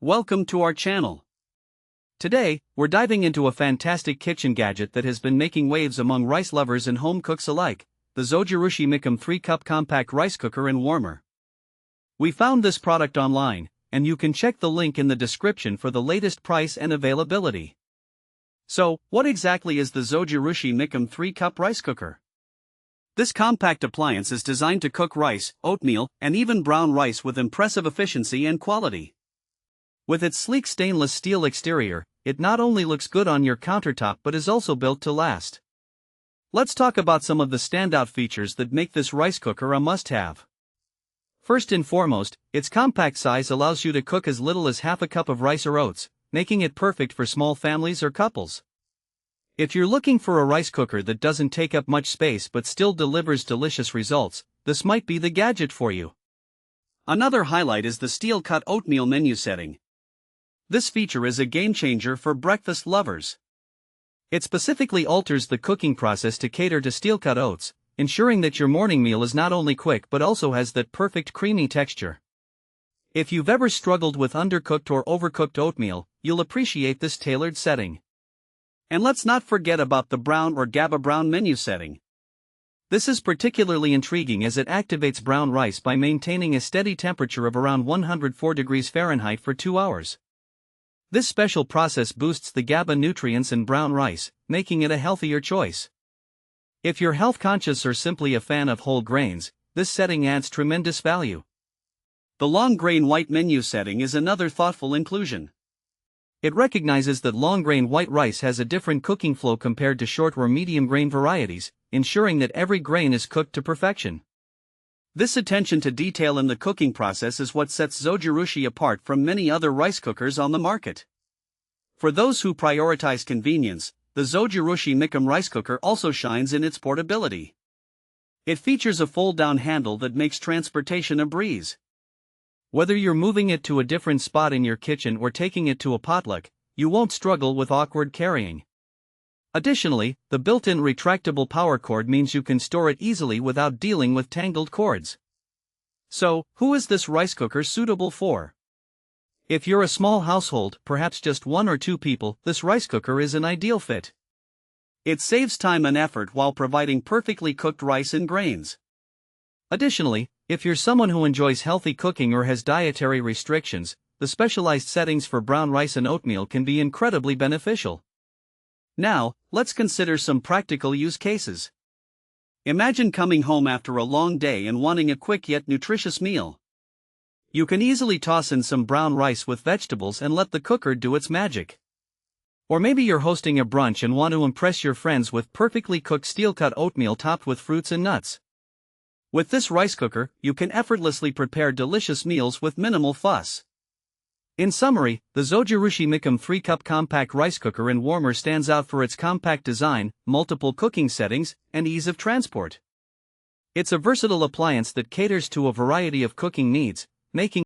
Welcome to our channel. Today, we're diving into a fantastic kitchen gadget that has been making waves among rice lovers and home cooks alike, the Zojirushi Micom 3-cup compact rice cooker and warmer. We found this product online, and you can check the link in the description for the latest price and availability. So, what exactly is the Zojirushi Micom 3-cup rice cooker? This compact appliance is designed to cook rice, oatmeal, and even brown rice with impressive efficiency and quality. With its sleek stainless steel exterior, it not only looks good on your countertop but is also built to last. Let's talk about some of the standout features that make this rice cooker a must-have. First and foremost, its compact size allows you to cook as little as half a cup of rice or oats, making it perfect for small families or couples. If you're looking for a rice cooker that doesn't take up much space but still delivers delicious results, this might be the gadget for you. Another highlight is the steel-cut oatmeal menu setting. This feature is a game-changer for breakfast lovers. It specifically alters the cooking process to cater to steel-cut oats, ensuring that your morning meal is not only quick but also has that perfect creamy texture. If you've ever struggled with undercooked or overcooked oatmeal, you'll appreciate this tailored setting. And let's not forget about the brown or GABA brown menu setting. This is particularly intriguing as it activates brown rice by maintaining a steady temperature of around 104 degrees Fahrenheit for 2 hours. This special process boosts the GABA nutrients in brown rice, making it a healthier choice. If you're health conscious or simply a fan of whole grains, this setting adds tremendous value. The long grain white menu setting is another thoughtful inclusion. It recognizes that long grain white rice has a different cooking flow compared to short or medium grain varieties, ensuring that every grain is cooked to perfection. This attention to detail in the cooking process is what sets Zojirushi apart from many other rice cookers on the market. For those who prioritize convenience, the Zojirushi Micom Rice Cooker also shines in its portability. It features a fold-down handle that makes transportation a breeze. Whether you're moving it to a different spot in your kitchen or taking it to a potluck, you won't struggle with awkward carrying. Additionally, the built-in retractable power cord means you can store it easily without dealing with tangled cords. So, who is this rice cooker suitable for? If you're a small household, perhaps just 1 or 2 people, this rice cooker is an ideal fit. It saves time and effort while providing perfectly cooked rice and grains. Additionally, if you're someone who enjoys healthy cooking or has dietary restrictions, the specialized settings for brown rice and oatmeal can be incredibly beneficial. Now, let's consider some practical use cases. Imagine coming home after a long day and wanting a quick yet nutritious meal. You can easily toss in some brown rice with vegetables and let the cooker do its magic. Or maybe you're hosting a brunch and want to impress your friends with perfectly cooked steel-cut oatmeal topped with fruits and nuts. With this rice cooker, you can effortlessly prepare delicious meals with minimal fuss. In summary, the Zojirushi Micom 3-cup compact rice cooker and warmer stands out for its compact design, multiple cooking settings, and ease of transport. It's a versatile appliance that caters to a variety of cooking needs, making